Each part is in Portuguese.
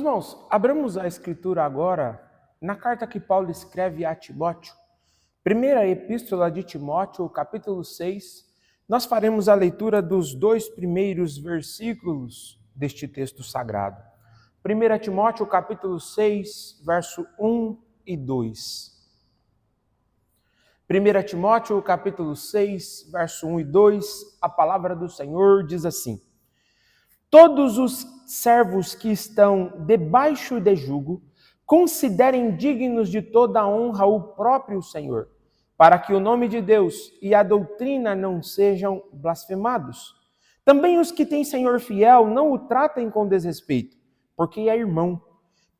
Irmãos, abramos a Escritura agora na carta que Paulo escreve a Timóteo. Primeira Epístola de Timóteo, capítulo 6. Nós faremos a leitura dos 2 primeiros versículos deste texto sagrado. 1 Timóteo, capítulo 6, verso 1 e 2. 1 Timóteo, capítulo 6, verso 1 e 2, a palavra do Senhor diz assim: Todos os servos que estão debaixo de jugo, considerem dignos de toda a honra o próprio Senhor, para que o nome de Deus e a doutrina não sejam blasfemados. Também os que têm Senhor fiel não o tratem com desrespeito, porque é irmão.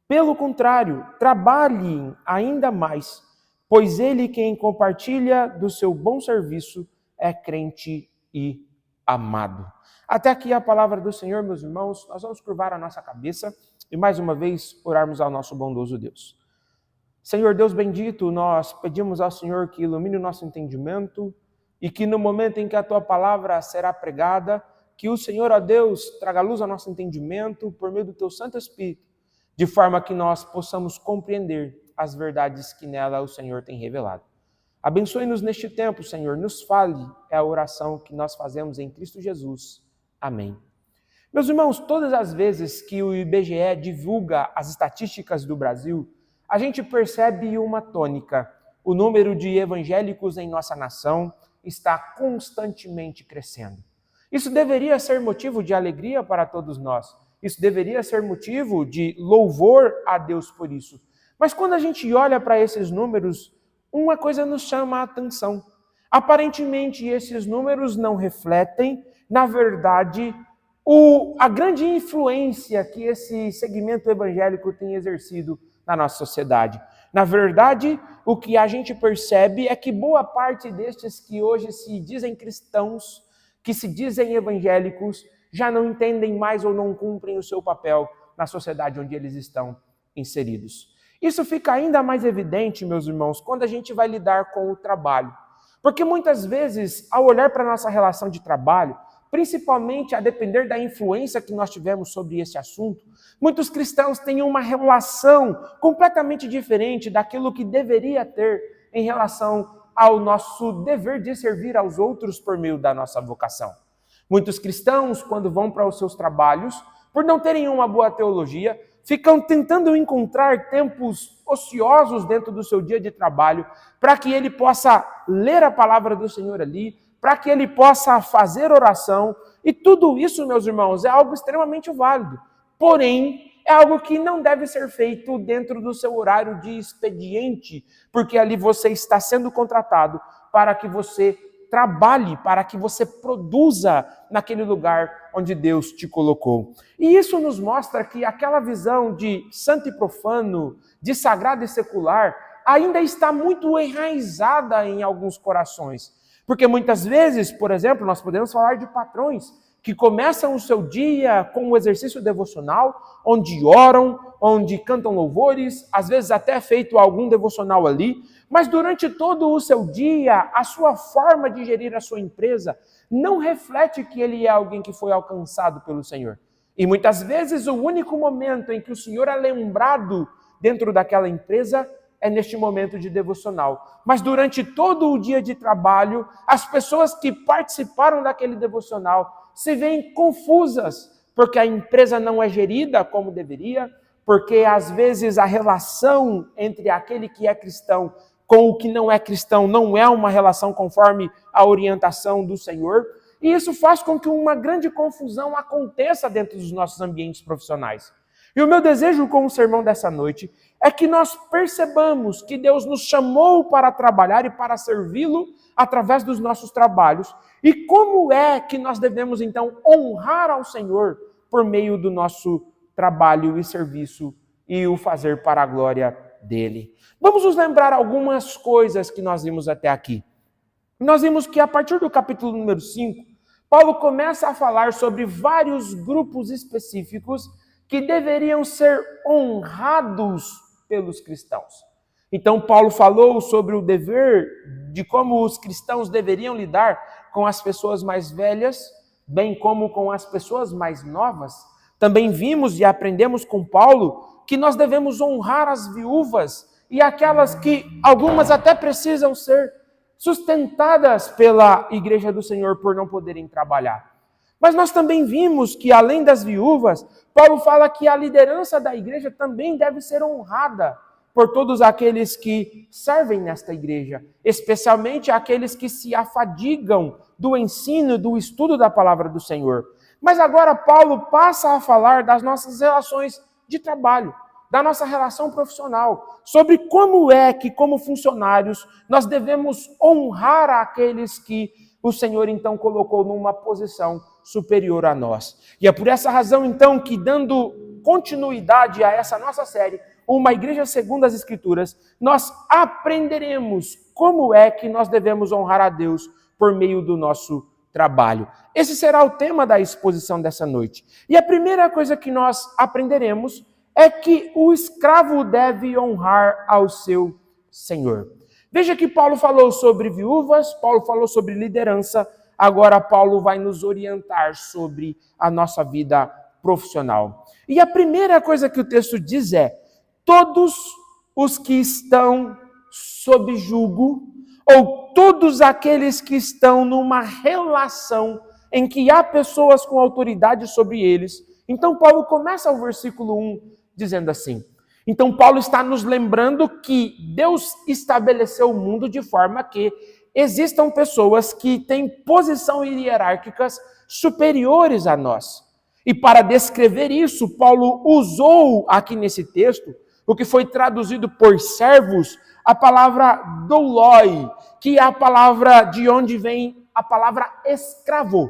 Pelo contrário, trabalhem ainda mais, pois ele quem compartilha do seu bom serviço é crente e amado. Até aqui a palavra do Senhor, meus irmãos. Nós vamos curvar a nossa cabeça e mais uma vez orarmos ao nosso bondoso Deus. Senhor Deus bendito, nós pedimos ao Senhor que ilumine o nosso entendimento e que no momento em que a tua palavra será pregada, que o Senhor, ó Deus, traga luz ao nosso entendimento por meio do teu Santo Espírito, de forma que nós possamos compreender as verdades que nela o Senhor tem revelado. Abençoe-nos neste tempo, Senhor, nos fale, é a oração que nós fazemos em Cristo Jesus. Amém. Meus irmãos, todas as vezes que o IBGE divulga as estatísticas do Brasil, a gente percebe uma tônica. O número de evangélicos em nossa nação está constantemente crescendo. Isso deveria ser motivo de alegria para todos nós. Isso deveria ser motivo de louvor a Deus por isso. Mas quando a gente olha para esses números, uma coisa nos chama a atenção. Aparentemente, esses números não refletem, na verdade, a grande influência que esse segmento evangélico tem exercido na nossa sociedade. Na verdade, o que a gente percebe é que boa parte destes que hoje se dizem cristãos, que se dizem evangélicos, já não entendem mais ou não cumprem o seu papel na sociedade onde eles estão inseridos. Isso fica ainda mais evidente, meus irmãos, quando a gente vai lidar com o trabalho. Porque muitas vezes, ao olhar para a nossa relação de trabalho, principalmente a depender da influência que nós tivemos sobre esse assunto, muitos cristãos têm uma relação completamente diferente daquilo que deveria ter em relação ao nosso dever de servir aos outros por meio da nossa vocação. Muitos cristãos, quando vão para os seus trabalhos, por não terem uma boa teologia, ficam tentando encontrar tempos ociosos dentro do seu dia de trabalho para que ele possa ler a palavra do Senhor ali, para que ele possa fazer oração. E tudo isso, meus irmãos, é algo extremamente válido. Porém, é algo que não deve ser feito dentro do seu horário de expediente, porque ali você está sendo contratado para que você trabalhe, para que você produza naquele lugar onde Deus te colocou. E isso nos mostra que aquela visão de santo e profano, de sagrado e secular, ainda está muito enraizada em alguns corações. Porque muitas vezes, por exemplo, nós podemos falar de patrões que começam o seu dia com um exercício devocional, onde oram, onde cantam louvores, às vezes até é feito algum devocional ali, mas durante todo o seu dia, a sua forma de gerir a sua empresa não reflete que ele é alguém que foi alcançado pelo Senhor. E muitas vezes o único momento em que o Senhor é lembrado dentro daquela empresa é neste momento de devocional. Mas durante todo o dia de trabalho, as pessoas que participaram daquele devocional se veem confusas, porque a empresa não é gerida como deveria, porque às vezes a relação entre aquele que é cristão com o que não é cristão não é uma relação conforme a orientação do Senhor, e isso faz com que uma grande confusão aconteça dentro dos nossos ambientes profissionais. E o meu desejo com o sermão dessa noite é que nós percebamos que Deus nos chamou para trabalhar e para servi-lo através dos nossos trabalhos. E como é que nós devemos, então, honrar ao Senhor por meio do nosso trabalho e serviço e o fazer para a glória dele. Vamos nos lembrar algumas coisas que nós vimos até aqui. Nós vimos que a partir do capítulo número 5, Paulo começa a falar sobre vários grupos específicos que deveriam ser honrados pelos cristãos. Então, Paulo falou sobre o dever de como os cristãos deveriam lidar com as pessoas mais velhas, bem como com as pessoas mais novas. Também vimos e aprendemos com Paulo que nós devemos honrar as viúvas e aquelas que algumas até precisam ser sustentadas pela igreja do Senhor por não poderem trabalhar. Mas nós também vimos que, além das viúvas, Paulo fala que a liderança da igreja também deve ser honrada por todos aqueles que servem nesta igreja, especialmente aqueles que se afadigam do ensino, do estudo da palavra do Senhor. Mas agora Paulo passa a falar das nossas relações de trabalho, da nossa relação profissional, sobre como é que, como funcionários, nós devemos honrar aqueles que o Senhor, então, colocou numa posição superior a nós. E é por essa razão, então, que, dando continuidade a essa nossa série, Uma Igreja Segundo as Escrituras, nós aprenderemos como é que nós devemos honrar a Deus por meio do nosso trabalho. Esse será o tema da exposição dessa noite. E a primeira coisa que nós aprenderemos é que o escravo deve honrar ao seu senhor. Veja que Paulo falou sobre viúvas, Paulo falou sobre liderança, agora Paulo vai nos orientar sobre a nossa vida profissional. E a primeira coisa que o texto diz é: todos os que estão sob jugo, ou todos aqueles que estão numa relação em que há pessoas com autoridade sobre eles. Então Paulo começa o versículo 1 dizendo assim: então Paulo está nos lembrando que Deus estabeleceu o mundo de forma que existam pessoas que têm posição hierárquicas superiores a nós. E para descrever isso, Paulo usou aqui nesse texto, o que foi traduzido por servos, a palavra douloi, que é a palavra de onde vem a palavra escravo.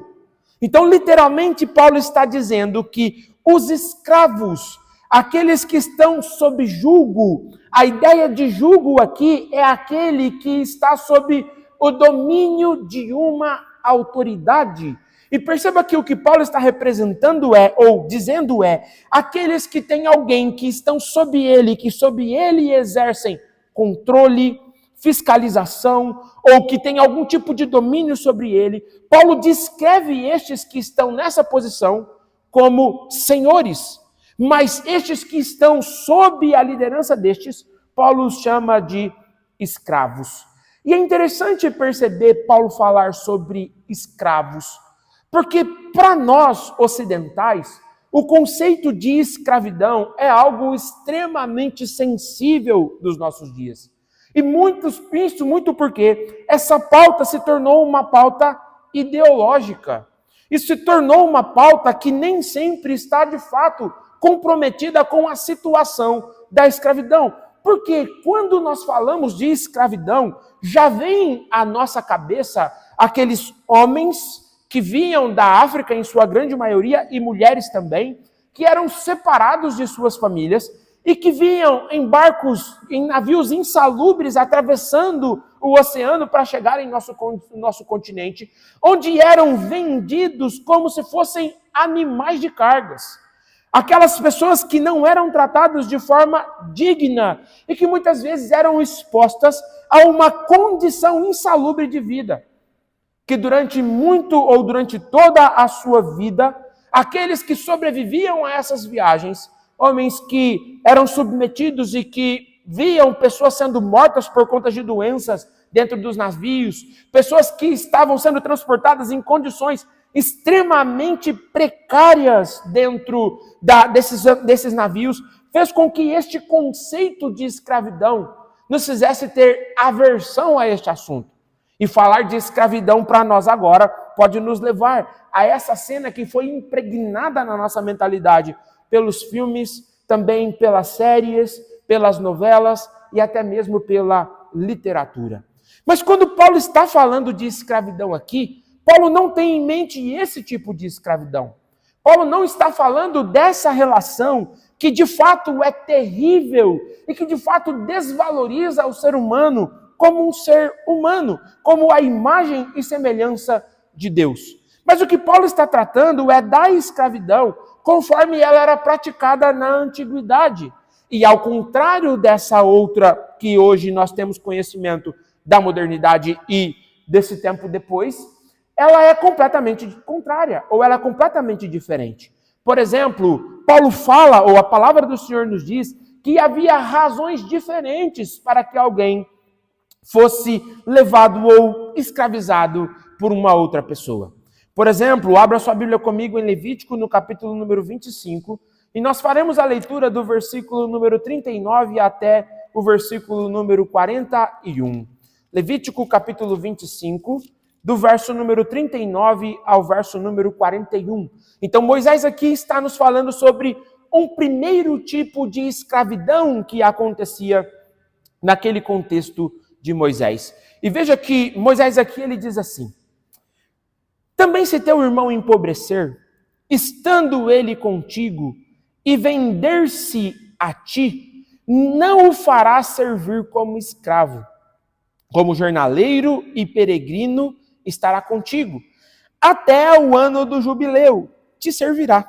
Então, literalmente, Paulo está dizendo que os escravos, aqueles que estão sob jugo, a ideia de jugo aqui é aquele que está sob o domínio de uma autoridade. E perceba que o que Paulo está representando ou dizendo aqueles que têm alguém que estão sob ele, que sob ele exercem controle, fiscalização, ou que tem algum tipo de domínio sobre ele. Paulo descreve estes que estão nessa posição como senhores, mas estes que estão sob a liderança destes, Paulo os chama de escravos. E é interessante perceber Paulo falar sobre escravos, porque para nós ocidentais, o conceito de escravidão é algo extremamente sensível dos nossos dias. E isso muito porque essa pauta se tornou uma pauta ideológica. Isso se tornou uma pauta que nem sempre está, de fato, comprometida com a situação da escravidão. Porque quando nós falamos de escravidão, já vem à nossa cabeça aqueles homens que vinham da África, em sua grande maioria, e mulheres também, que eram separados de suas famílias e que vinham em barcos, em navios insalubres, atravessando o oceano para chegar em nosso continente, onde eram vendidos como se fossem animais de cargas. Aquelas pessoas que não eram tratadas de forma digna e que muitas vezes eram expostas a uma condição insalubre de vida. Que durante toda a sua vida, aqueles que sobreviviam a essas viagens, homens que eram submetidos e que viam pessoas sendo mortas por conta de doenças dentro dos navios, pessoas que estavam sendo transportadas em condições extremamente precárias dentro desses navios, fez com que este conceito de escravidão nos fizesse ter aversão a este assunto. E falar de escravidão para nós agora pode nos levar a essa cena que foi impregnada na nossa mentalidade pelos filmes, também pelas séries, pelas novelas e até mesmo pela literatura. Mas quando Paulo está falando de escravidão aqui, Paulo não tem em mente esse tipo de escravidão. Paulo não está falando dessa relação que de fato é terrível e que de fato desvaloriza o ser humano como um ser humano, como a imagem e semelhança de Deus. Mas o que Paulo está tratando é da escravidão conforme ela era praticada na antiguidade. E ao contrário dessa outra que hoje nós temos conhecimento da modernidade e desse tempo depois, ela é completamente contrária, ou ela é completamente diferente. Por exemplo, Paulo fala, ou a palavra do Senhor nos diz, que havia razões diferentes para que alguém fosse levado ou escravizado por uma outra pessoa. Por exemplo, abra sua Bíblia comigo em Levítico, no capítulo número 25, e nós faremos a leitura do versículo número 39 até o versículo número 41. Levítico, capítulo 25, do verso número 39 ao verso número 41. Então, Moisés aqui está nos falando sobre um primeiro tipo de escravidão que acontecia naquele contexto de Moisés. E veja que Moisés aqui, ele diz assim: também se teu irmão empobrecer, estando ele contigo, e vender-se a ti, não o farás servir como escravo. Como jornaleiro e peregrino estará contigo. Até o ano do jubileu te servirá.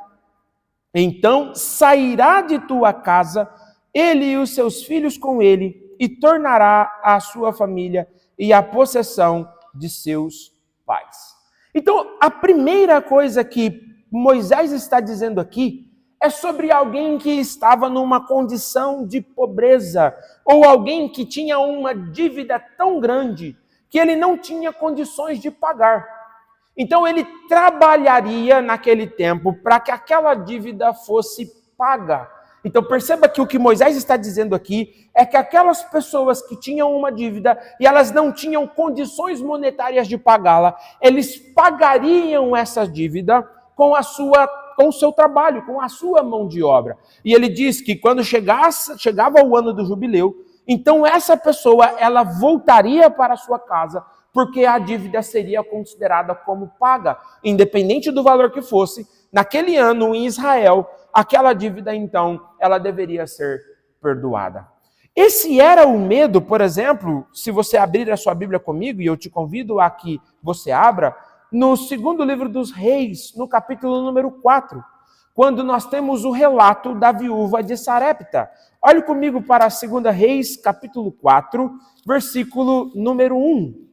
Então sairá de tua casa, ele e os seus filhos com ele, e tornará a sua família e a possessão de seus pais. Então, a primeira coisa que Moisés está dizendo aqui é sobre alguém que estava numa condição de pobreza, ou alguém que tinha uma dívida tão grande que ele não tinha condições de pagar. Então ele trabalharia naquele tempo para que aquela dívida fosse paga. Então perceba que o que Moisés está dizendo aqui é que aquelas pessoas que tinham uma dívida e elas não tinham condições monetárias de pagá-la, eles pagariam essa dívida com o seu trabalho, com a sua mão de obra. E ele diz que quando chegava o ano do jubileu, então essa pessoa ela voltaria para a sua casa, porque a dívida seria considerada como paga, independente do valor que fosse. Naquele ano, em Israel, aquela dívida, então, ela deveria ser perdoada. Esse era o medo, por exemplo, se você abrir a sua Bíblia comigo, e eu te convido a que você abra, no segundo livro dos Reis, no capítulo número 4, quando nós temos o relato da viúva de Sarepta. Olhe comigo para a 2 Reis, capítulo 4, versículo número 1.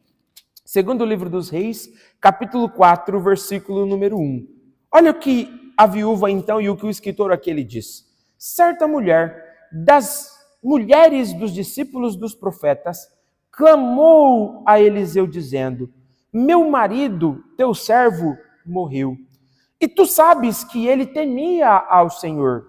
Segundo livro dos Reis, capítulo 4, versículo número 1. Olha o que a viúva, então, e o que o escritor aqui ele diz. Certa mulher, das mulheres dos discípulos dos profetas, clamou a Eliseu, dizendo: meu marido, teu servo, morreu. E tu sabes que ele temia ao Senhor.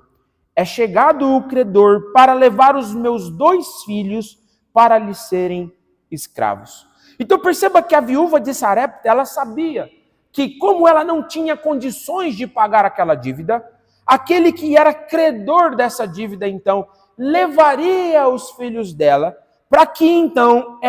É chegado o credor para levar os meus 2 filhos para lhe serem escravos. Então perceba que a viúva de Sarepta, ela sabia que como ela não tinha condições de pagar aquela dívida, aquele que era credor dessa dívida, então, levaria os filhos dela para que então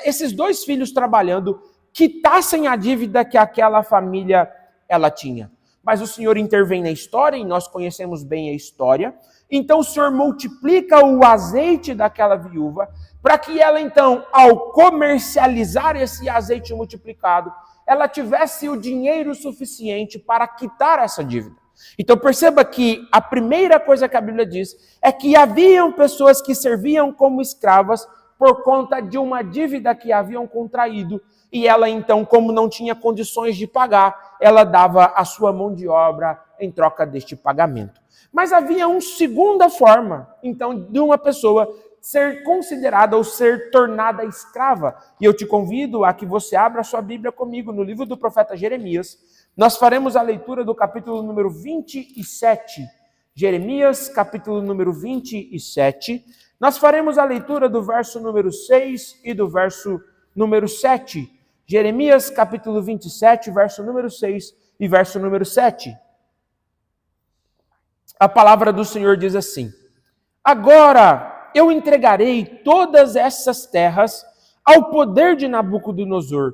esses 2 filhos trabalhando, quitassem a dívida que aquela família ela tinha. Mas o Senhor intervém na história, e nós conhecemos bem a história. Então o Senhor multiplica o azeite daquela viúva, para que ela então, ao comercializar esse azeite multiplicado, ela tivesse o dinheiro suficiente para quitar essa dívida. Então perceba que a primeira coisa que a Bíblia diz é que haviam pessoas que serviam como escravas por conta de uma dívida que haviam contraído, e ela então, como não tinha condições de pagar, ela dava a sua mão de obra em troca deste pagamento. Mas havia uma segunda forma, então, de uma pessoa ser considerada ou ser tornada escrava. E eu te convido a que você abra a sua Bíblia comigo no livro do profeta Jeremias. Nós faremos a leitura do capítulo número 27. Jeremias, capítulo número 27. Nós faremos a leitura do verso número 6 e do verso número 7. Jeremias, capítulo 27, verso número 6 e verso número 7. A palavra do Senhor diz assim: agora eu entregarei todas essas terras ao poder de Nabucodonosor,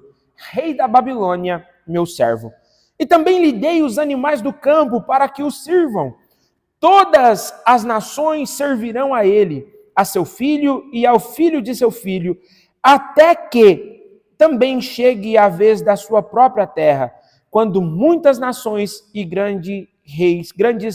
rei da Babilônia, meu servo. E também lhe dei os animais do campo para que o sirvam. Todas as nações servirão a ele, a seu filho e ao filho de seu filho, até que também chegue a vez da sua própria terra, quando muitas nações e grandes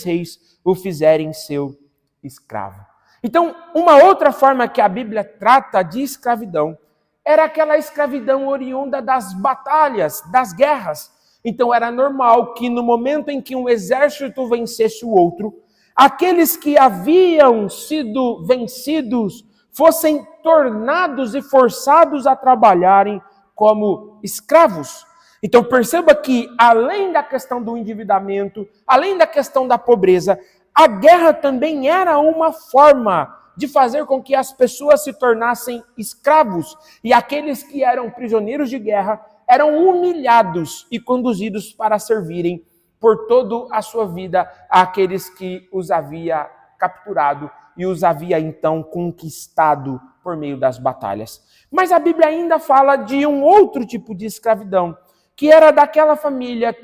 reis o fizerem seu escravo. Então, uma outra forma que a Bíblia trata de escravidão era aquela escravidão oriunda das batalhas, das guerras. Então era normal que no momento em que um exército vencesse o outro, aqueles que haviam sido vencidos fossem tornados e forçados a trabalharem como escravos. Então perceba que, além da questão do endividamento, além da questão da pobreza, a guerra também era uma forma de fazer com que as pessoas se tornassem escravos. E aqueles que eram prisioneiros de guerra eram humilhados e conduzidos para servirem por toda a sua vida àqueles que os havia capturado e os havia então conquistado por meio das batalhas. Mas a Bíblia ainda fala de um outro tipo de escravidão, que era daquela família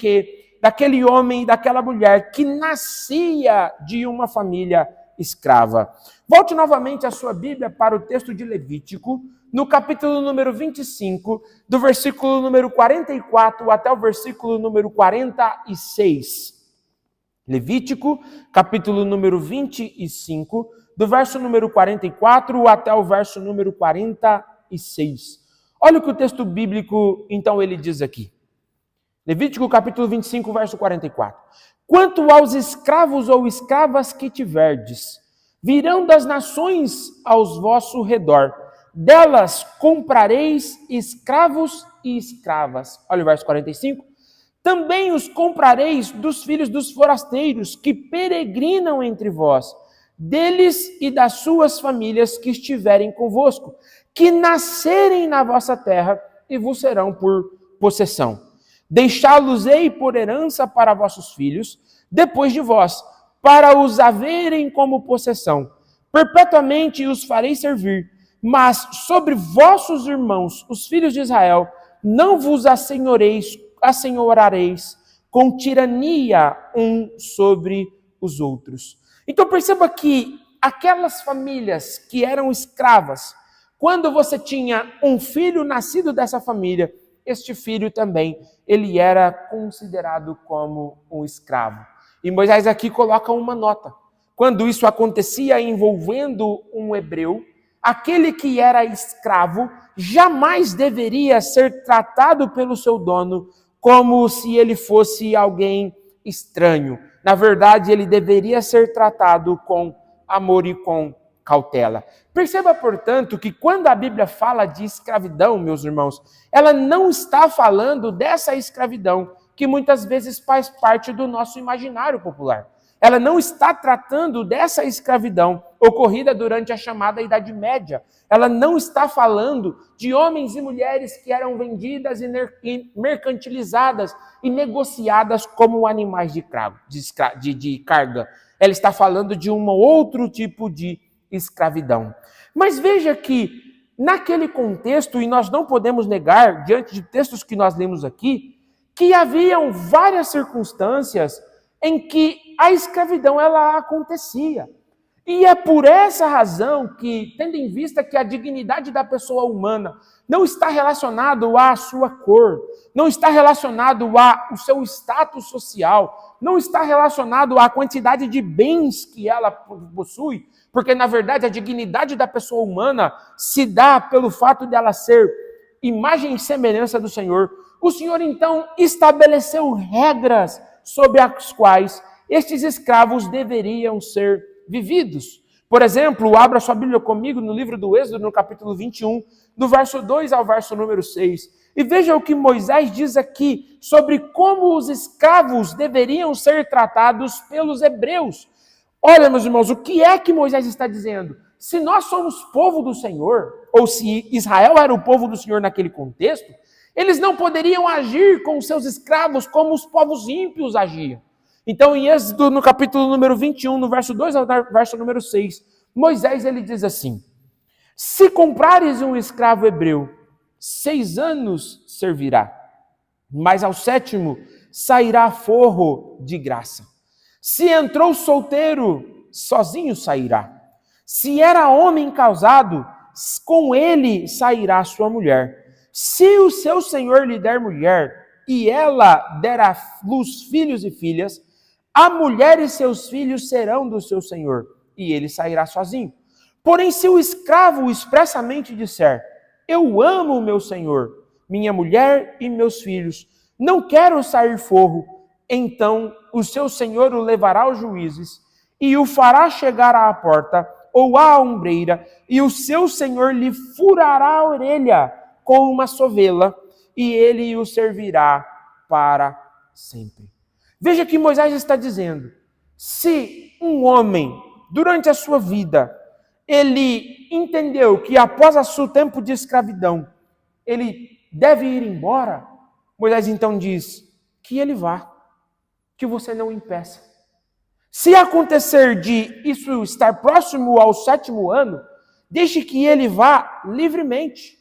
daquele homem e daquela mulher que nascia de uma família escrava. Volte novamente a sua Bíblia para o texto de Levítico, no capítulo número 25, do versículo número 44 até o versículo número 46. Levítico, capítulo número 25, do verso número 44 até o verso número 46. Olha o que o texto bíblico, então, ele diz aqui. Levítico, capítulo 25, verso 44. Quanto aos escravos ou escravas que tiverdes, virão das nações ao vosso redor, delas comprareis escravos e escravas. Olha o verso 45. Também os comprareis dos filhos dos forasteiros que peregrinam entre vós, deles e das suas famílias que estiverem convosco, que nascerem na vossa terra e vos serão por possessão. Deixá-los-ei por herança para vossos filhos, depois de vós, para os haverem como possessão. Perpetuamente os farei servir, mas sobre vossos irmãos, os filhos de Israel, não vos assenhorareis com tirania sobre os outros. Então perceba que aquelas famílias que eram escravas, quando você tinha um filho nascido dessa família, este filho também, ele era considerado como um escravo. E Moisés aqui coloca uma nota. Quando isso acontecia envolvendo um hebreu, aquele que era escravo jamais deveria ser tratado pelo seu dono como se ele fosse alguém estranho. Na verdade, ele deveria ser tratado com amor e com cautela. Perceba, portanto, que quando a Bíblia fala de escravidão, meus irmãos, ela não está falando dessa escravidão que muitas vezes faz parte do nosso imaginário popular. Ela não está tratando dessa escravidão ocorrida durante a chamada Idade Média. Ela não está falando de homens e mulheres que eram vendidas e mercantilizadas e negociadas como animais de carga. Ela está falando de um outro tipo de escravidão. Mas veja que, naquele contexto, e nós não podemos negar, diante de textos que nós lemos aqui, que haviam várias circunstâncias em que a escravidão ela acontecia. E é por essa razão que, tendo em vista que a dignidade da pessoa humana não está relacionado à sua cor, não está relacionado ao seu status social, não está relacionado à quantidade de bens que ela possui, porque, na verdade, a dignidade da pessoa humana se dá pelo fato de ela ser imagem e semelhança do Senhor. O Senhor, então, estabeleceu regras sobre as quais estes escravos deveriam ser vividos. Por exemplo, abra sua Bíblia comigo no livro do Êxodo, no capítulo 21, do verso 2 ao verso número 6. E veja o que Moisés diz aqui sobre como os escravos deveriam ser tratados pelos hebreus. Olha, meus irmãos, o que é que Moisés está dizendo? Se nós somos povo do Senhor, ou se Israel era o povo do Senhor naquele contexto, eles não poderiam agir com os seus escravos como os povos ímpios agiam. Então, em Êxodo, no capítulo número 21, no verso 2 ao verso número 6, Moisés ele diz assim: se comprares um escravo hebreu, 6 anos servirá, mas ao 7º sairá forro de graça. Se entrou solteiro, sozinho sairá. Se era homem casado, com ele sairá sua mulher. Se o seu senhor lhe der mulher, e ela der à luz filhos e filhas, a mulher e seus filhos serão do seu senhor, e ele sairá sozinho. Porém, se o escravo expressamente disser: eu amo o meu senhor, minha mulher e meus filhos, não quero sair forro. Então o seu senhor o levará aos juízes e o fará chegar à porta ou à ombreira, e o seu senhor lhe furará a orelha com uma sovela, e ele o servirá para sempre. Veja que Moisés está dizendo: se um homem, durante a sua vida, ele entendeu que após o seu tempo de escravidão, ele deve ir embora, Moisés então diz que ele vá, que você não impeça. Se acontecer de isso estar próximo ao 7º ano, deixe que ele vá livremente,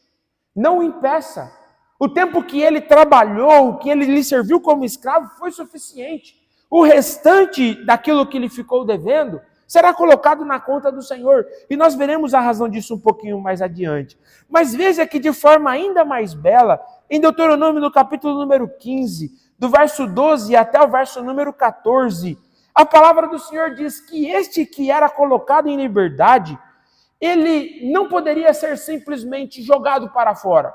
não o impeça. O tempo que ele trabalhou, que ele lhe serviu como escravo, foi suficiente. O restante daquilo que ele ficou devendo será colocado na conta do Senhor. E nós veremos a razão disso um pouquinho mais adiante. Mas veja que de forma ainda mais bela, em Deuteronômio, no capítulo número 15, do verso 12 até o verso número 14, a palavra do Senhor diz que este que era colocado em liberdade, ele não poderia ser simplesmente jogado para fora.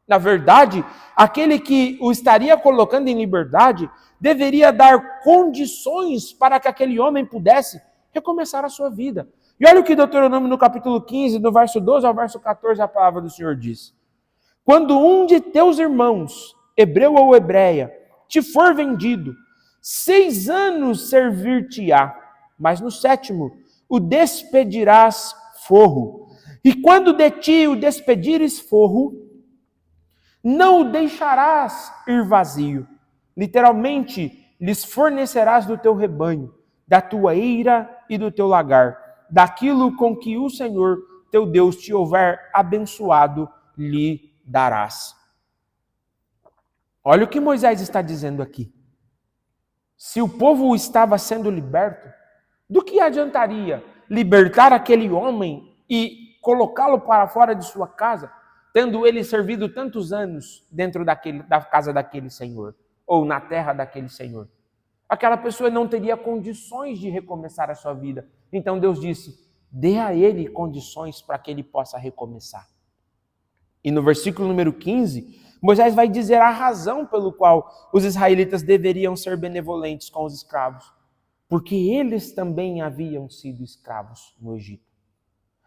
Na verdade, aquele que o estaria colocando em liberdade deveria dar condições para que aquele homem pudesse recomeçar a sua vida. E olha o que Deuteronômio no capítulo 15, do verso 12 ao verso 14, a palavra do Senhor diz: quando um de teus irmãos, hebreu ou hebreia, te for vendido, 6 anos servir-te-á, mas no 7º o despedirás forro. E quando de ti o despedires forro, não o deixarás ir vazio. Literalmente, lhes fornecerás do teu rebanho, da tua eira e do teu lagar, daquilo com que o Senhor, teu Deus, te houver abençoado, lhe darás. Olha o que Moisés está dizendo aqui. Se o povo estava sendo liberto, do que adiantaria libertar aquele homem e colocá-lo para fora de sua casa, tendo ele servido tantos anos dentro da casa daquele senhor, ou na terra daquele senhor? Aquela pessoa não teria condições de recomeçar a sua vida. Então Deus disse: dê a ele condições para que ele possa recomeçar. E no versículo número 15, Moisés vai dizer a razão pelo qual os israelitas deveriam ser benevolentes com os escravos. Porque eles também haviam sido escravos no Egito.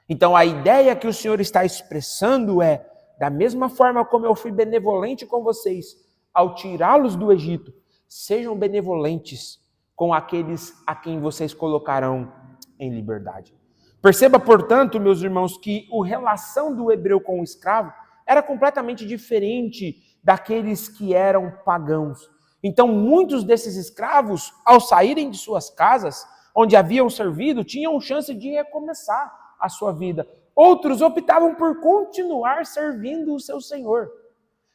Então a ideia que o Senhor está expressando é: da mesma forma como eu fui benevolente com vocês ao tirá-los do Egito, sejam benevolentes com aqueles a quem vocês colocarão em liberdade. Perceba, portanto, meus irmãos, que a relação do hebreu com o escravo era completamente diferente daqueles que eram pagãos. Então, muitos desses escravos, ao saírem de suas casas, onde haviam servido, tinham chance de recomeçar a sua vida. Outros optavam por continuar servindo o seu senhor,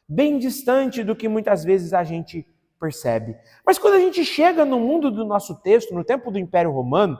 bem distante do que muitas vezes a gente percebe. Mas quando a gente chega no mundo do nosso texto, no tempo do Império Romano,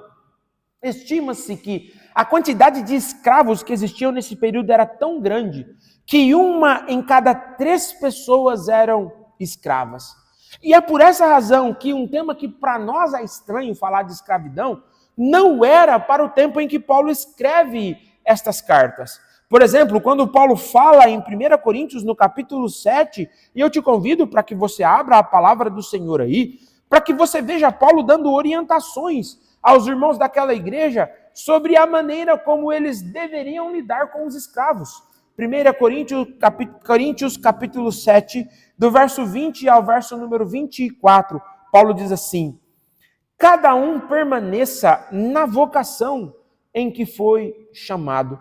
estima-se que a quantidade de escravos que existiam nesse período era tão grande que 1 em cada 3 pessoas eram escravas. E é por essa razão que um tema que para nós é estranho falar de escravidão, não era para o tempo em que Paulo escreve estas cartas. Por exemplo, quando Paulo fala em 1 Coríntios, no capítulo 7, e eu te convido para que você abra a palavra do Senhor aí, para que você veja Paulo dando orientações aos irmãos daquela igreja sobre a maneira como eles deveriam lidar com os escravos. 1 Coríntios capítulo 7, do verso 20 ao verso número 24, Paulo diz assim: cada um permaneça na vocação em que foi chamado.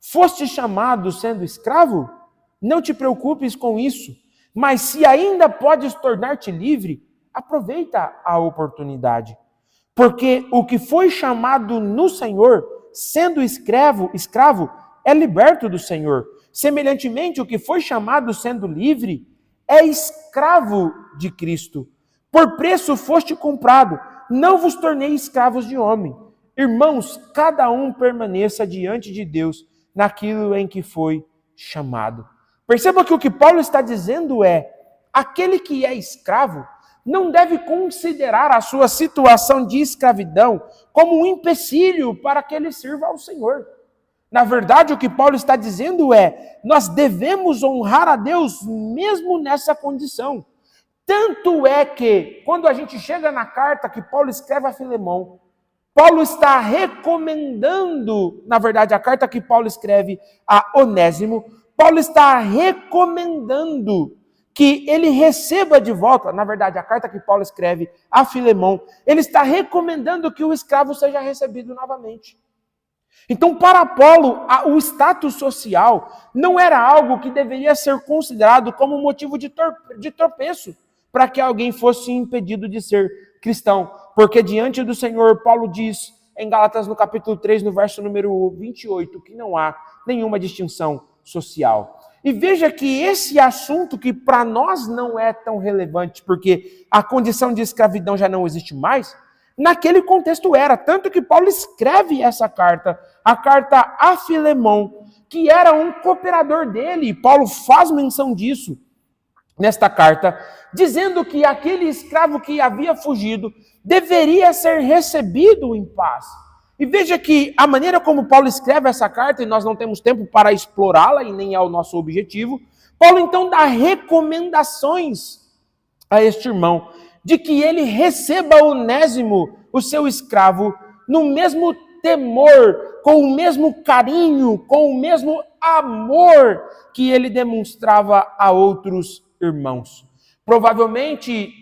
Foste chamado sendo escravo? Não te preocupes com isso, mas se ainda podes tornar-te livre, aproveita a oportunidade. Porque o que foi chamado no Senhor, sendo escravo, é liberto do Senhor. Semelhantemente, o que foi chamado sendo livre, é escravo de Cristo. Por preço foste comprado, não vos tornei escravos de homem. Irmãos, cada um permaneça diante de Deus naquilo em que foi chamado. Perceba que o que Paulo está dizendo é: aquele que é escravo não deve considerar a sua situação de escravidão como um empecilho para que ele sirva ao Senhor. Na verdade, o que Paulo está dizendo é: nós devemos honrar a Deus mesmo nessa condição. Tanto é que, quando a gente chega na carta que Paulo escreve a Filemão, Paulo está recomendando, na verdade, a carta que Paulo escreve a Onésimo, Paulo está recomendando que ele receba de volta, na verdade, a carta que Paulo escreve a Filemão, ele está recomendando que o escravo seja recebido novamente. Então, para Paulo, o status social não era algo que deveria ser considerado como motivo de tropeço para que alguém fosse impedido de ser cristão. Porque diante do Senhor, Paulo diz em Gálatas no capítulo 3, no verso número 28, que não há nenhuma distinção social. E veja que esse assunto que para nós não é tão relevante, porque a condição de escravidão já não existe mais, naquele contexto era. Tanto que Paulo escreve essa carta, a carta a Filemão, que era um cooperador dele, e Paulo faz menção disso nesta carta, dizendo que aquele escravo que havia fugido deveria ser recebido em paz. E veja que a maneira como Paulo escreve essa carta, e nós não temos tempo para explorá-la, e nem é o nosso objetivo, Paulo então dá recomendações a este irmão, de que ele receba Onésimo, o seu escravo, no mesmo temor, com o mesmo carinho, com o mesmo amor que ele demonstrava a outros irmãos. Provavelmente,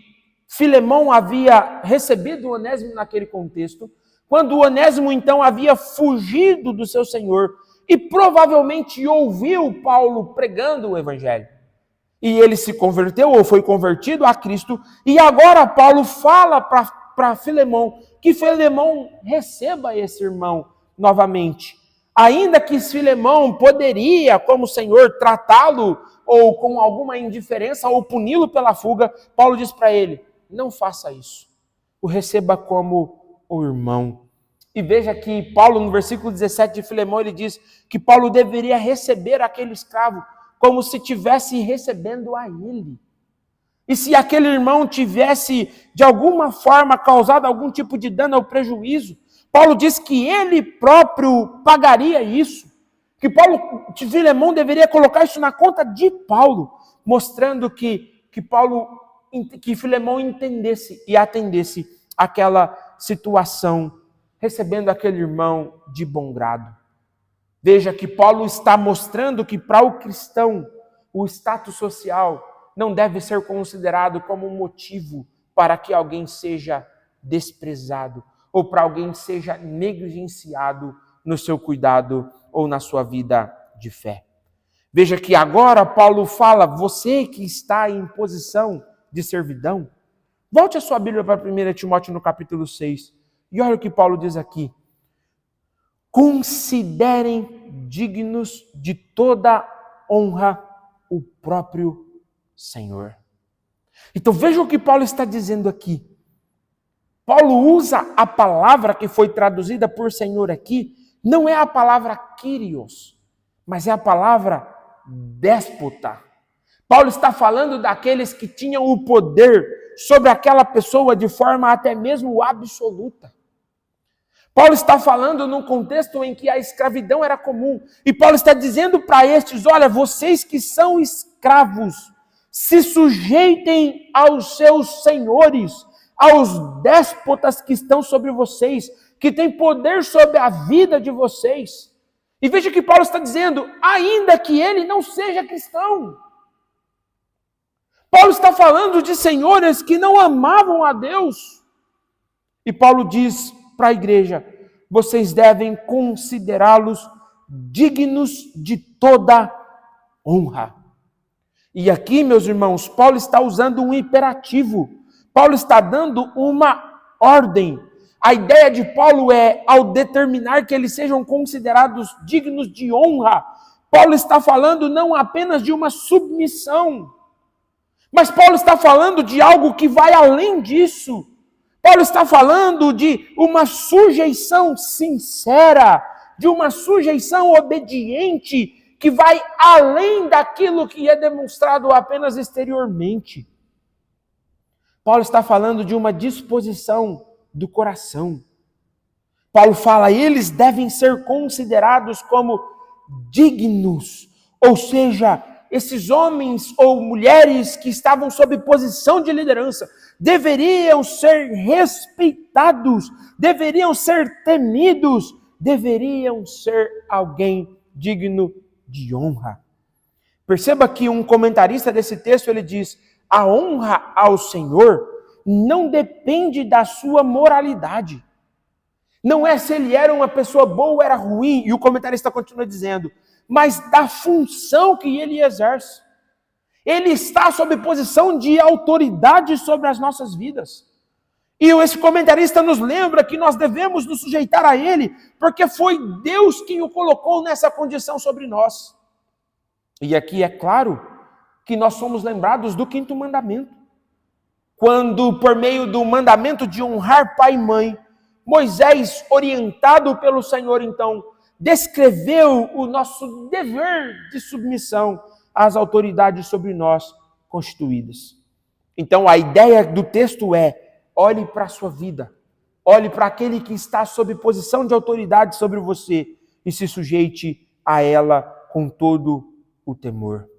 Filemão havia recebido Onésimo naquele contexto, quando Onésimo então havia fugido do seu senhor e provavelmente ouviu Paulo pregando o evangelho. E ele se converteu ou foi convertido a Cristo, e agora Paulo fala para Filemão que Filemão receba esse irmão novamente. Ainda que Filemão poderia, como Senhor, tratá-lo ou com alguma indiferença ou puni-lo pela fuga, Paulo diz para ele, não faça isso. O receba como o irmão. E veja que Paulo, no versículo 17 de Filemão, ele diz que Paulo deveria receber aquele escravo como se estivesse recebendo a ele. E se aquele irmão tivesse, de alguma forma, causado algum tipo de dano ou prejuízo, Paulo diz que ele próprio pagaria isso. Que Filemão deveria colocar isso na conta de Paulo, mostrando que Filemão entendesse e atendesse aquela situação, recebendo aquele irmão de bom grado. Veja que Paulo está mostrando que para o cristão, o status social não deve ser considerado como um motivo para que alguém seja desprezado ou para alguém seja negligenciado no seu cuidado ou na sua vida de fé. Veja que agora Paulo fala, você que está em posição de servidão, volte a sua Bíblia para 1 Timóteo no capítulo 6 e olha o que Paulo diz aqui. Considerem dignos de toda honra o próprio Senhor. Então veja o que Paulo está dizendo aqui. Paulo usa a palavra que foi traduzida por Senhor aqui, não é a palavra Kyrios, mas é a palavra déspota. Paulo está falando daqueles que tinham o poder sobre aquela pessoa de forma até mesmo absoluta. Paulo está falando num contexto em que a escravidão era comum. E Paulo está dizendo para estes, olha, vocês que são escravos, se sujeitem aos seus senhores, aos déspotas que estão sobre vocês, que têm poder sobre a vida de vocês. E veja que Paulo está dizendo, ainda que ele não seja cristão. Paulo está falando de senhores que não amavam a Deus. E Paulo diz para a igreja, vocês devem considerá-los dignos de toda honra. E aqui, meus irmãos, Paulo está usando um imperativo. Paulo está dando uma ordem. A ideia de Paulo é, ao determinar que eles sejam considerados dignos de honra, Paulo está falando não apenas de uma submissão, mas Paulo está falando de algo que vai além disso. Paulo está falando de uma sujeição sincera, de uma sujeição obediente, que vai além daquilo que é demonstrado apenas exteriormente. Paulo está falando de uma disposição do coração. Paulo fala, eles devem ser considerados como dignos, ou seja, esses homens ou mulheres que estavam sob posição de liderança deveriam ser respeitados, deveriam ser temidos, deveriam ser alguém digno de honra. Perceba que um comentarista desse texto, ele diz: a honra ao Senhor não depende da sua moralidade. Não é se ele era uma pessoa boa ou era ruim, e o comentarista continua dizendo, mas da função que ele exerce. Ele está sob posição de autoridade sobre as nossas vidas. E esse comentarista nos lembra que nós devemos nos sujeitar a ele, porque foi Deus quem o colocou nessa condição sobre nós. E aqui é claro que nós somos lembrados do 5º mandamento. Quando, por meio do mandamento de honrar pai e mãe, Moisés, orientado pelo Senhor, então, descreveu o nosso dever de submissão às autoridades sobre nós constituídas. Então, a ideia do texto é: olhe para a sua vida, olhe para aquele que está sob posição de autoridade sobre você e se sujeite a ela com todo o temor.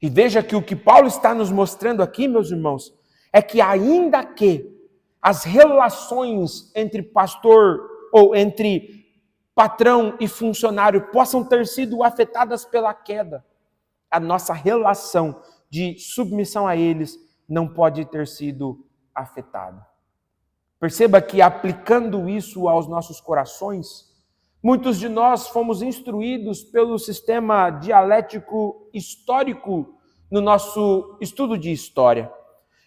E veja que o que Paulo está nos mostrando aqui, meus irmãos, é que ainda que as relações entre pastor ou entre patrão e funcionário possam ter sido afetadas pela queda, a nossa relação de submissão a eles não pode ter sido afetada. Perceba que aplicando isso aos nossos corações, muitos de nós fomos instruídos pelo sistema dialético histórico no nosso estudo de história.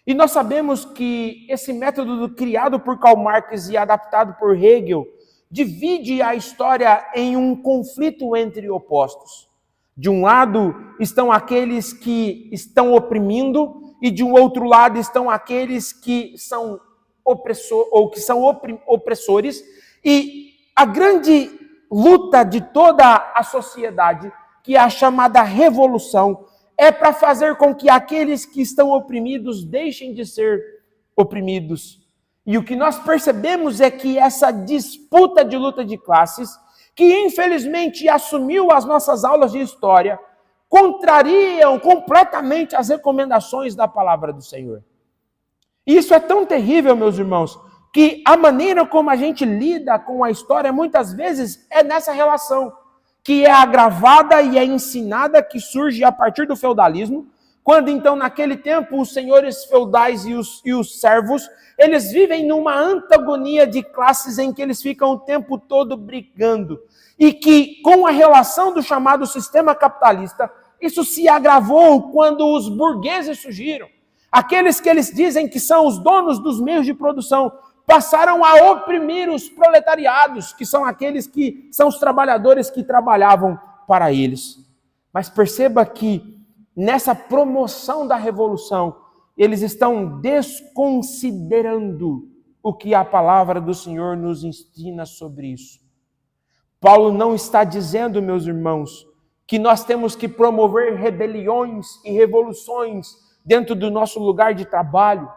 E nós sabemos que esse método criado por Karl Marx e adaptado por Hegel divide a história em um conflito entre opostos. De um lado estão aqueles que estão oprimindo e de um outro lado estão aqueles que são opressores. E a grande luta de toda a sociedade, que é a chamada revolução, é para fazer com que aqueles que estão oprimidos deixem de ser oprimidos. E o que nós percebemos é que essa disputa de luta de classes, que infelizmente assumiu as nossas aulas de história, contrariam completamente as recomendações da palavra do Senhor. E isso é tão terrível, meus irmãos, que a maneira como a gente lida com a história muitas vezes é nessa relação, que é agravada e é ensinada, que surge a partir do feudalismo, quando então naquele tempo os senhores feudais e os servos, eles vivem numa antagonia de classes em que eles ficam o tempo todo brigando. E que com a relação do chamado sistema capitalista, isso se agravou quando os burgueses surgiram. Aqueles que eles dizem que são os donos dos meios de produção, passaram a oprimir os proletariados, que são aqueles que são os trabalhadores que trabalhavam para eles. Mas perceba que nessa promoção da revolução, eles estão desconsiderando o que a palavra do Senhor nos ensina sobre isso. Paulo não está dizendo, meus irmãos, que nós temos que promover rebeliões e revoluções dentro do nosso lugar de trabalho.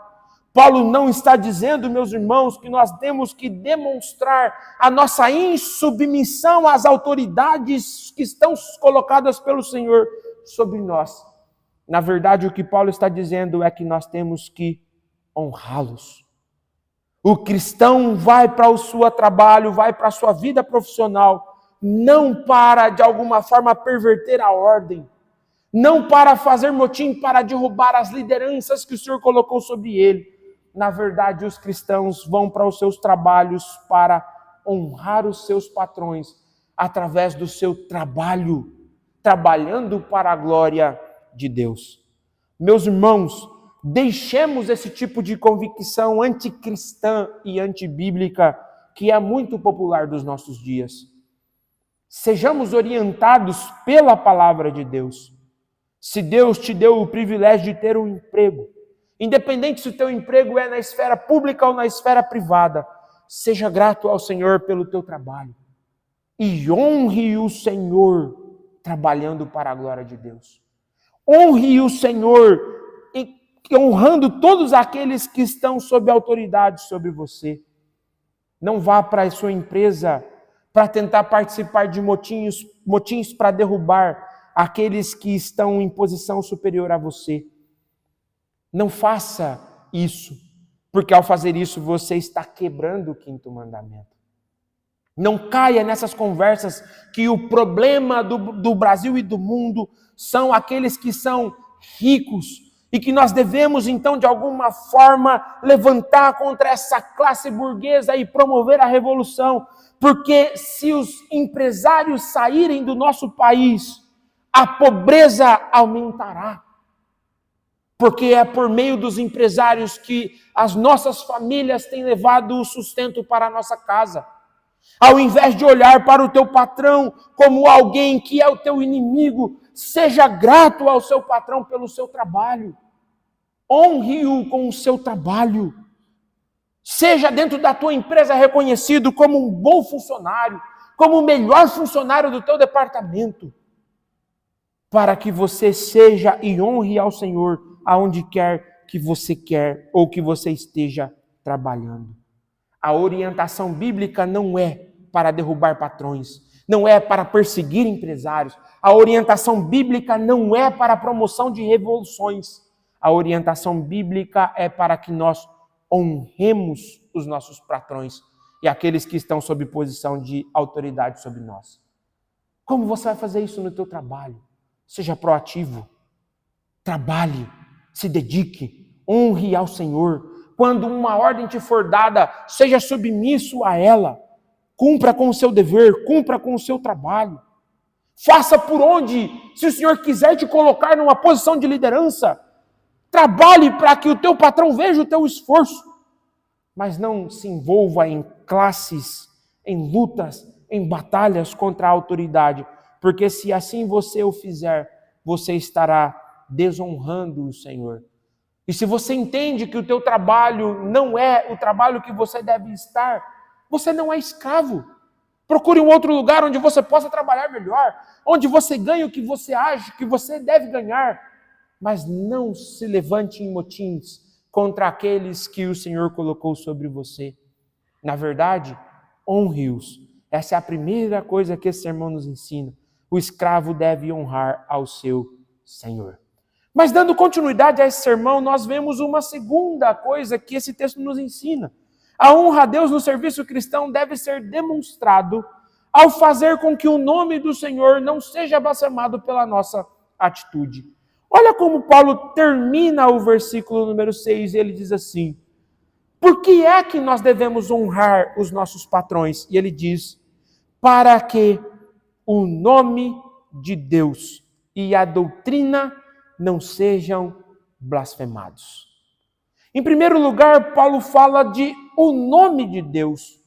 Paulo não está dizendo, meus irmãos, que nós temos que demonstrar a nossa insubmissão às autoridades que estão colocadas pelo Senhor sobre nós. Na verdade, o que Paulo está dizendo é que nós temos que honrá-los. O cristão vai para o seu trabalho, vai para a sua vida profissional, não para, de alguma forma, perverter a ordem, não para fazer motim para derrubar as lideranças que o Senhor colocou sobre ele. Na verdade, os cristãos vão para os seus trabalhos para honrar os seus patrões através do seu trabalho, trabalhando para a glória de Deus. Meus irmãos, deixemos esse tipo de convicção anticristã e antibíblica que é muito popular dos nossos dias. Sejamos orientados pela palavra de Deus. Se Deus te deu o privilégio de ter um emprego, independente se o teu emprego é na esfera pública ou na esfera privada, seja grato ao Senhor pelo teu trabalho e honre o Senhor trabalhando para a glória de Deus. Honre o Senhor honrando todos aqueles que estão sob autoridade sobre você. Não vá para a sua empresa para tentar participar de motins para derrubar aqueles que estão em posição superior a você. Não faça isso, porque ao fazer isso você está quebrando o 5º mandamento. Não caia nessas conversas que o problema do Brasil e do mundo são aqueles que são ricos e que nós devemos, então, de alguma forma, levantar contra essa classe burguesa e promover a revolução. Porque se os empresários saírem do nosso país, a pobreza aumentará. Porque é por meio dos empresários que as nossas famílias têm levado o sustento para a nossa casa. Ao invés de olhar para o teu patrão como alguém que é o teu inimigo, seja grato ao seu patrão pelo seu trabalho. Honre-o com o seu trabalho. Seja dentro da tua empresa reconhecido como um bom funcionário, como o melhor funcionário do teu departamento, para que você seja e honre ao Senhor aonde quer que você quer ou que você esteja trabalhando. A orientação bíblica não é para derrubar patrões, não é para perseguir empresários. A orientação bíblica não é para a promoção de revoluções. A orientação bíblica é para que nós honremos os nossos patrões e aqueles que estão sob posição de autoridade sobre nós. Como você vai fazer isso no teu trabalho? Seja proativo, trabalhe, se dedique, honre ao Senhor. Quando uma ordem te for dada, seja submisso a ela. Cumpra com o seu dever, cumpra com o seu trabalho. Faça por onde, se o Senhor quiser te colocar numa posição de liderança, trabalhe para que o teu patrão veja o teu esforço. Mas não se envolva em classes, em lutas, em batalhas contra a autoridade. Porque se assim você o fizer, você estará desonrando o Senhor. E se você entende que o teu trabalho não é o trabalho que você deve estar, você não é escravo. Procure um outro lugar onde você possa trabalhar melhor, onde você ganhe o que você acha que você deve ganhar. Mas não se levante em motins contra aqueles que o Senhor colocou sobre você. Na verdade, honre-os. Essa é a primeira coisa que esse sermão nos ensina. O escravo deve honrar ao seu Senhor. Mas dando continuidade a esse sermão, nós vemos uma segunda coisa que esse texto nos ensina. A honra a Deus no serviço cristão deve ser demonstrado ao fazer com que o nome do Senhor não seja blasfemado pela nossa atitude. Olha como Paulo termina o versículo número 6, ele diz assim: por que é que nós devemos honrar os nossos patrões? E ele diz: para que o nome de Deus e a doutrina não sejam blasfemados. Em primeiro lugar, Paulo fala de o nome de Deus.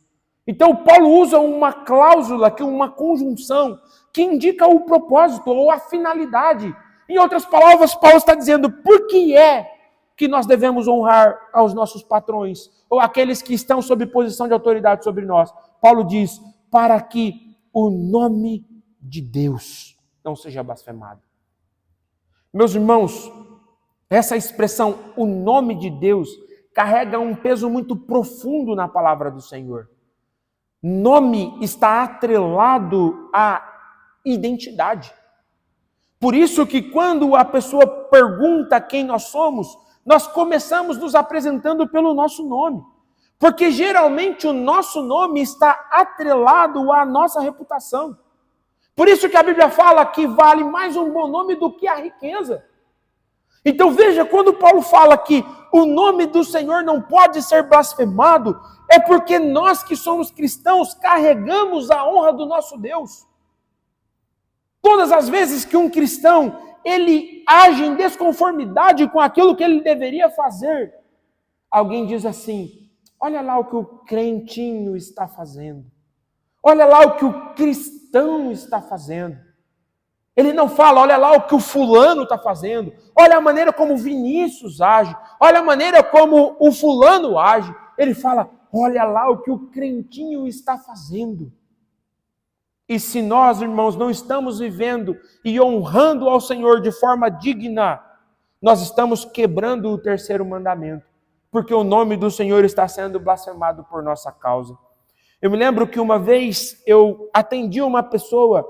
Então, Paulo usa uma cláusula, uma conjunção, que indica o propósito ou a finalidade. Em outras palavras, Paulo está dizendo por que é que nós devemos honrar aos nossos patrões, ou aqueles que estão sob posição de autoridade sobre nós. Paulo diz, para que o nome de Deus não seja blasfemado. Meus irmãos, essa expressão, o nome de Deus, carrega um peso muito profundo na palavra do Senhor. Nome está atrelado à identidade. Por isso que quando a pessoa pergunta quem nós somos, nós começamos nos apresentando pelo nosso nome. Porque geralmente o nosso nome está atrelado à nossa reputação. Por isso que a Bíblia fala que vale mais um bom nome do que a riqueza. Então veja, quando Paulo fala que o nome do Senhor não pode ser blasfemado, é porque nós que somos cristãos carregamos a honra do nosso Deus. Todas as vezes que um cristão, ele age em desconformidade com aquilo que ele deveria fazer, alguém diz assim, olha lá o que o crentinho está fazendo. Olha lá o que o cristão está fazendo. Ele não fala, olha lá o que o fulano está fazendo. Olha a maneira como o Vinícius age. Olha a maneira como o fulano age. Ele fala, olha lá o que o crentinho está fazendo. E se nós, irmãos, não estamos vivendo e honrando ao Senhor de forma digna, nós estamos quebrando o terceiro mandamento. Porque o nome do Senhor está sendo blasfemado por nossa causa. Eu me lembro que uma vez eu atendi uma pessoa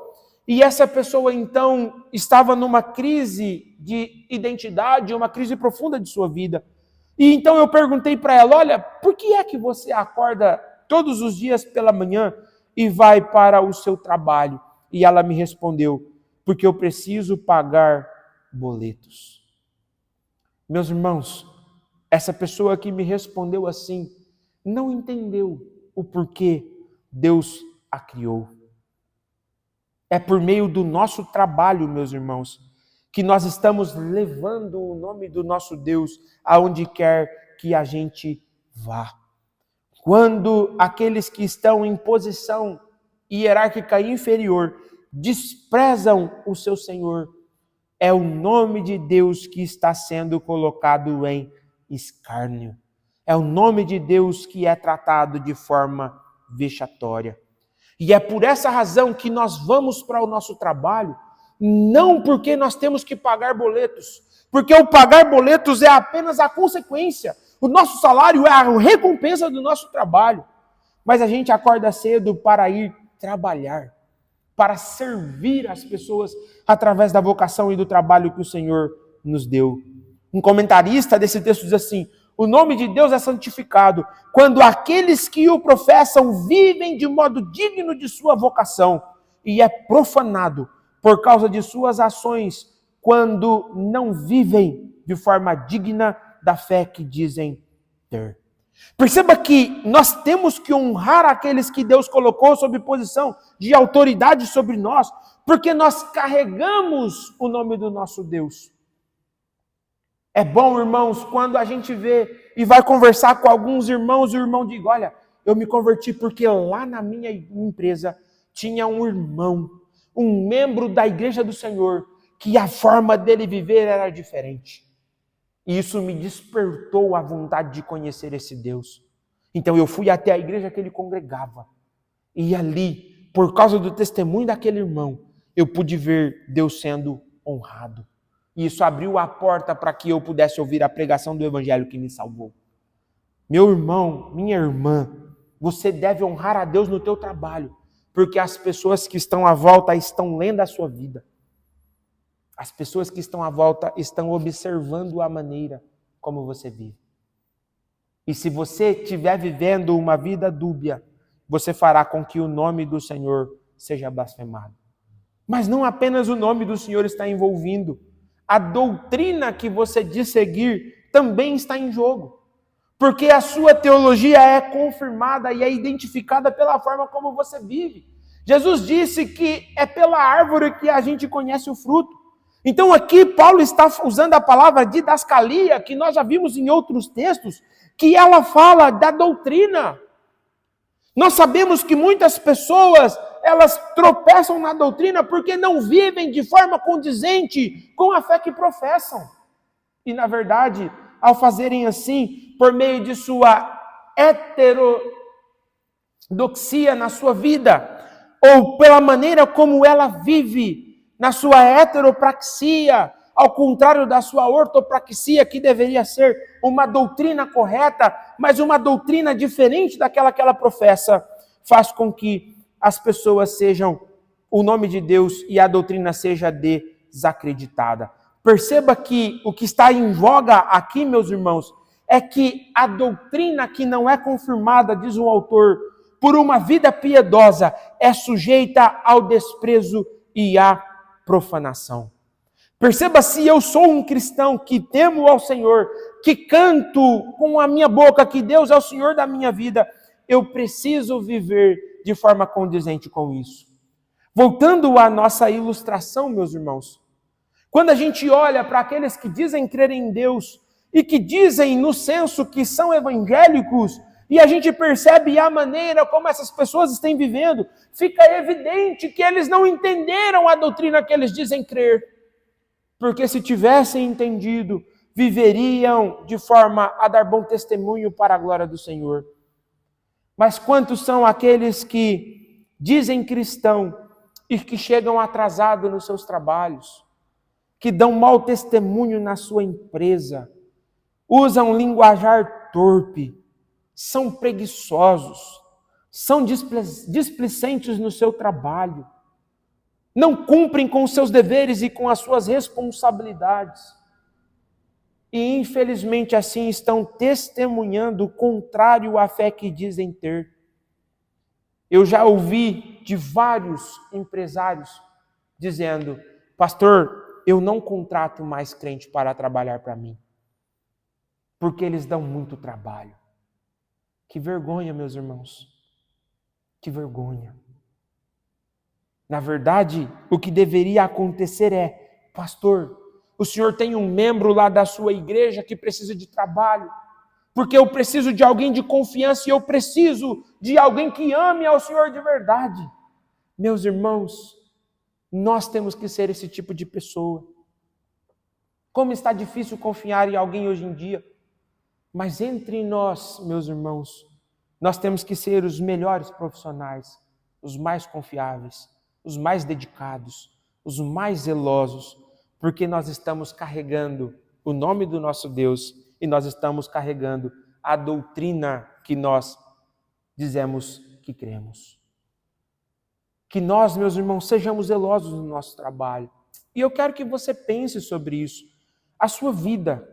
E essa pessoa, então, estava numa crise de identidade, uma crise profunda de sua vida. E então eu perguntei para ela, olha, por que é que você acorda todos os dias pela manhã e vai para o seu trabalho? E ela me respondeu, porque eu preciso pagar boletos. Meus irmãos, essa pessoa que me respondeu assim, não entendeu o porquê Deus a criou. É por meio do nosso trabalho, meus irmãos, que nós estamos levando o nome do nosso Deus aonde quer que a gente vá. Quando aqueles que estão em posição hierárquica inferior desprezam o seu Senhor, é o nome de Deus que está sendo colocado em escárnio. É o nome de Deus que é tratado de forma vexatória. E é por essa razão que nós vamos para o nosso trabalho, não porque nós temos que pagar boletos, porque o pagar boletos é apenas a consequência. O nosso salário é a recompensa do nosso trabalho. Mas a gente acorda cedo para ir trabalhar, para servir as pessoas através da vocação e do trabalho que o Senhor nos deu. Um comentarista desse texto diz assim, o nome de Deus é santificado quando aqueles que o professam vivem de modo digno de sua vocação e é profanado por causa de suas ações quando não vivem de forma digna da fé que dizem ter. Perceba que nós temos que honrar aqueles que Deus colocou sob posição de autoridade sobre nós, porque nós carregamos o nome do nosso Deus. É bom, irmãos, quando a gente vê e vai conversar com alguns irmãos, e o irmão diz, olha, eu me converti porque lá na minha empresa tinha um irmão, um membro da igreja do Senhor, que a forma dele viver era diferente. E isso me despertou a vontade de conhecer esse Deus. Então eu fui até a igreja que ele congregava. E ali, por causa do testemunho daquele irmão, eu pude ver Deus sendo honrado. E isso abriu a porta para que eu pudesse ouvir a pregação do evangelho que me salvou. Meu irmão, minha irmã, você deve honrar a Deus no teu trabalho, porque as pessoas que estão à volta estão lendo a sua vida. As pessoas que estão à volta estão observando a maneira como você vive. E se você estiver vivendo uma vida dúbia, você fará com que o nome do Senhor seja blasfemado. Mas não apenas o nome do Senhor está envolvido. A doutrina que você diz seguir também está em jogo. Porque a sua teologia é confirmada e é identificada pela forma como você vive. Jesus disse que é pela árvore que a gente conhece o fruto. Então aqui Paulo está usando a palavra didascalia, que nós já vimos em outros textos, que ela fala da doutrina. Nós sabemos que muitas pessoas, elas tropeçam na doutrina porque não vivem de forma condizente com a fé que professam. E na verdade, ao fazerem assim, por meio de sua heterodoxia na sua vida, ou pela maneira como ela vive, na sua heteropraxia, ao contrário da sua ortopraxia, que deveria ser uma doutrina correta, mas uma doutrina diferente daquela que ela professa, faz com que as pessoas sejam, o nome de Deus e a doutrina seja desacreditada. Perceba que o que está em voga aqui, meus irmãos, é que a doutrina que não é confirmada, diz o autor, por uma vida piedosa, é sujeita ao desprezo e à profanação. Perceba, se eu sou um cristão que temo ao Senhor, que canto com a minha boca que Deus é o Senhor da minha vida, eu preciso viver de forma condizente com isso. Voltando à nossa ilustração, meus irmãos, quando a gente olha para aqueles que dizem crer em Deus e que dizem no senso que são evangélicos, e a gente percebe a maneira como essas pessoas estão vivendo, fica evidente que eles não entenderam a doutrina que eles dizem crer. Porque se tivessem entendido, viveriam de forma a dar bom testemunho para a glória do Senhor. Mas quantos são aqueles que dizem cristão e que chegam atrasados nos seus trabalhos, que dão mau testemunho na sua empresa, usam linguajar torpe, são preguiçosos, são displicentes no seu trabalho. não cumprem com os seus deveres e com as suas responsabilidades. E infelizmente assim estão testemunhando o contrário à fé que dizem ter. Eu já ouvi de vários empresários dizendo: pastor, eu não contrato mais crente para trabalhar para mim, porque eles dão muito trabalho. Que vergonha, meus irmãos. Que vergonha. Na verdade, o que deveria acontecer é: pastor, o senhor tem um membro lá da sua igreja que precisa de trabalho, porque eu preciso de alguém de confiança e eu preciso de alguém que ame ao Senhor de verdade. Meus irmãos, nós temos que ser esse tipo de pessoa. Como está difícil confiar em alguém hoje em dia, mas entre nós, meus irmãos, nós temos que ser os melhores profissionais, os mais confiáveis, os mais dedicados, os mais zelosos, porque nós estamos carregando o nome do nosso Deus e nós estamos carregando a doutrina que nós dizemos que cremos. Que nós, meus irmãos, sejamos zelosos no nosso trabalho. E eu quero que você pense sobre isso. A sua vida,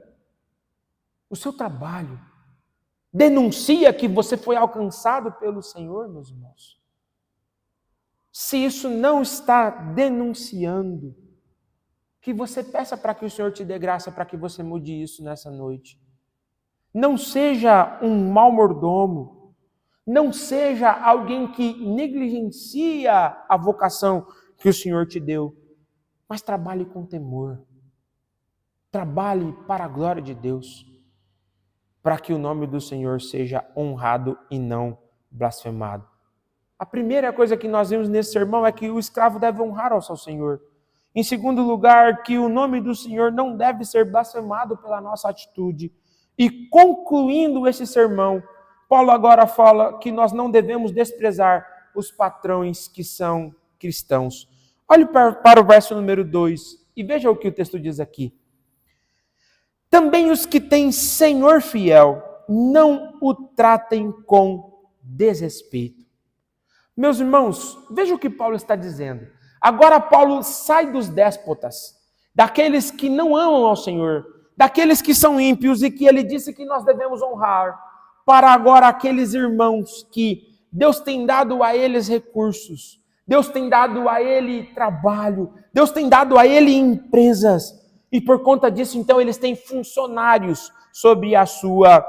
o seu trabalho, denuncia que você foi alcançado pelo Senhor, meus irmãos? Se isso não está denunciando, que você peça para que o Senhor te dê graça para que você mude isso nessa noite. Não seja um mau mordomo, não seja alguém que negligencia a vocação que o Senhor te deu, mas trabalhe com temor. Trabalhe para a glória de Deus, para que o nome do Senhor seja honrado e não blasfemado. A primeira coisa que nós vimos nesse sermão é que o escravo deve honrar ao seu Senhor. Em segundo lugar, que o nome do Senhor não deve ser blasfemado pela nossa atitude. E concluindo esse sermão, Paulo agora fala que nós não devemos desprezar os patrões que são cristãos. Olhe para o verso número 2 e veja o que o texto diz aqui. Também os que têm senhor fiel, não o tratem com desrespeito. Meus irmãos, veja o que Paulo está dizendo. Agora Paulo sai dos déspotas, daqueles que não amam ao Senhor, daqueles que são ímpios e que ele disse que nós devemos honrar, para agora aqueles irmãos que Deus tem dado a eles recursos, Deus tem dado a ele trabalho, Deus tem dado a ele empresas, e por conta disso, então, eles têm funcionários sobre a sua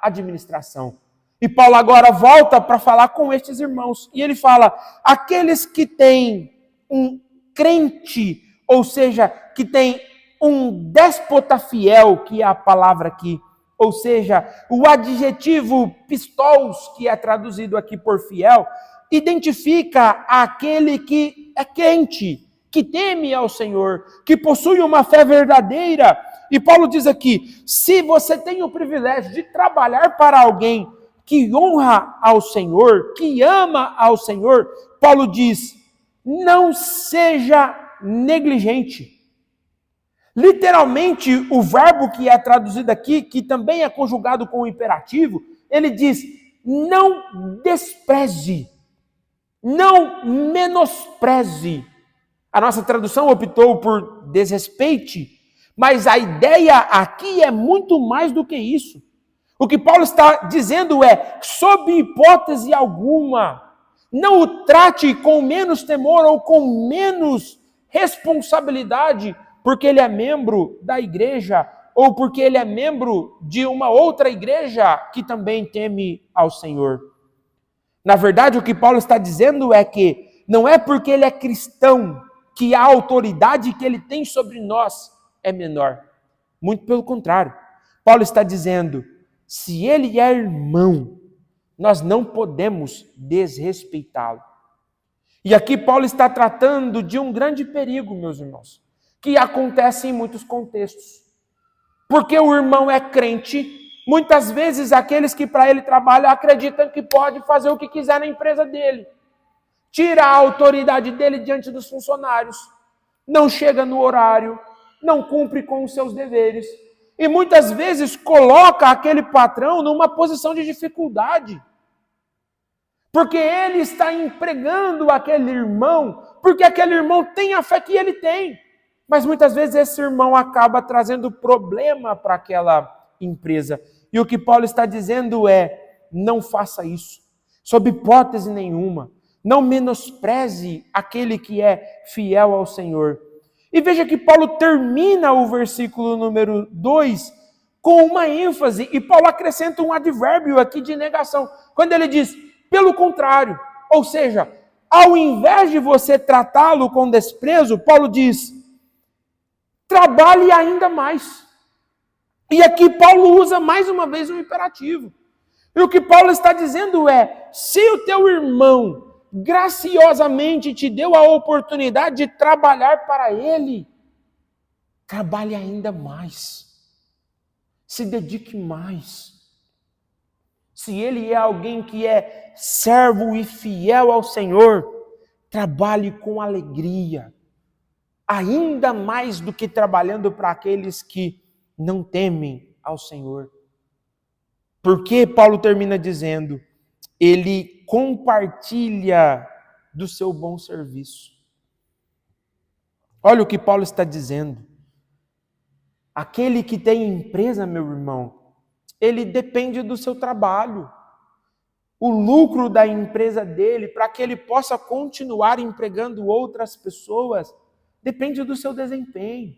administração. E Paulo agora volta para falar com estes irmãos. E ele fala, aqueles que têm um crente, ou seja, que tem um déspota fiel, que é a palavra aqui, ou seja, o adjetivo pistols, que é traduzido aqui por fiel, identifica aquele que é crente, que teme ao Senhor, que possui uma fé verdadeira. E Paulo diz aqui, se você tem o privilégio de trabalhar para alguém que honra ao Senhor, que ama ao Senhor, Paulo diz, não seja negligente. Literalmente, o verbo que é traduzido aqui, que também é conjugado com o imperativo, ele diz, não despreze, não menospreze. A nossa tradução optou por desrespeite, mas a ideia aqui é muito mais do que isso. O que Paulo está dizendo é, sob hipótese alguma, não o trate com menos temor ou com menos responsabilidade, porque ele é membro da igreja ou porque ele é membro de uma outra igreja que também teme ao Senhor. Na verdade, o que Paulo está dizendo é que não é porque ele é cristão que a autoridade que ele tem sobre nós é menor. Muito pelo contrário. Paulo está dizendo, se ele é irmão, nós não podemos desrespeitá-lo. E aqui Paulo está tratando de um grande perigo, meus irmãos, que acontece em muitos contextos. Porque o irmão é crente, muitas vezes aqueles que para ele trabalham acreditam que pode fazer o que quiser na empresa dele. Tira a autoridade dele diante dos funcionários, não chega no horário, não cumpre com os seus deveres e muitas vezes coloca aquele patrão numa posição de dificuldade, porque ele está empregando aquele irmão porque aquele irmão tem a fé que ele tem. Mas muitas vezes esse irmão acaba trazendo problema para aquela empresa. E o que Paulo está dizendo é: não faça isso, sob hipótese nenhuma. Não menospreze aquele que é fiel ao Senhor. E veja que Paulo termina o versículo número 2 com uma ênfase, e Paulo acrescenta um advérbio aqui de negação, quando ele diz, pelo contrário, ou seja, ao invés de você tratá-lo com desprezo, Paulo diz, trabalhe ainda mais. E aqui Paulo usa mais uma vez um imperativo. E o que Paulo está dizendo é, se o teu irmão graciosamente te deu a oportunidade de trabalhar para ele, trabalhe ainda mais. Se dedique mais. Se ele é alguém que é servo e fiel ao Senhor, trabalhe com alegria. Ainda mais do que trabalhando para aqueles que não temem ao Senhor. Porque Paulo termina dizendo, ele compartilha do seu bom serviço. Olha o que Paulo está dizendo. Aquele que tem empresa, meu irmão, ele depende do seu trabalho. O lucro da empresa dele, para que ele possa continuar empregando outras pessoas, depende do seu desempenho.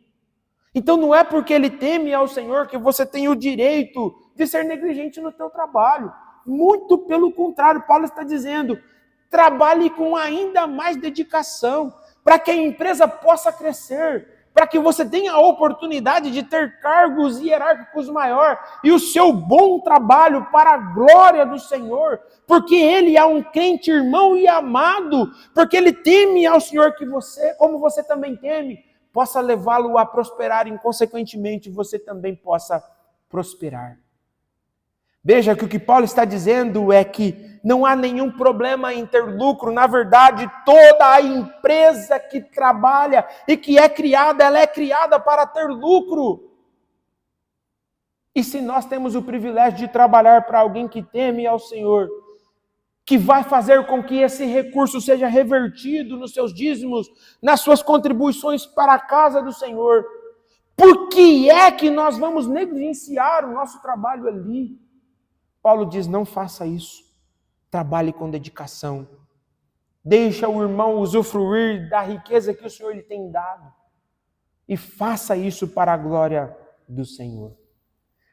Então não é porque ele teme ao Senhor que você tem o direito de ser negligente no teu trabalho. Muito pelo contrário, Paulo está dizendo, trabalhe com ainda mais dedicação, para que a empresa possa crescer, para que você tenha a oportunidade de ter cargos hierárquicos maior e o seu bom trabalho para a glória do Senhor, porque ele é um crente irmão e amado, porque ele teme ao Senhor que você, como você também teme, possa levá-lo a prosperar e, consequentemente, você também possa prosperar. Veja que o que Paulo está dizendo é que não há nenhum problema em ter lucro. Na verdade, toda a empresa que trabalha e que é criada, ela é criada para ter lucro. E se nós temos o privilégio de trabalhar para alguém que teme ao Senhor, que vai fazer com que esse recurso seja revertido nos seus dízimos, nas suas contribuições para a casa do Senhor, por que é que nós vamos negligenciar o nosso trabalho ali? Paulo diz, não faça isso. Trabalhe com dedicação. Deixa o irmão usufruir da riqueza que o Senhor lhe tem dado. E faça isso para a glória do Senhor.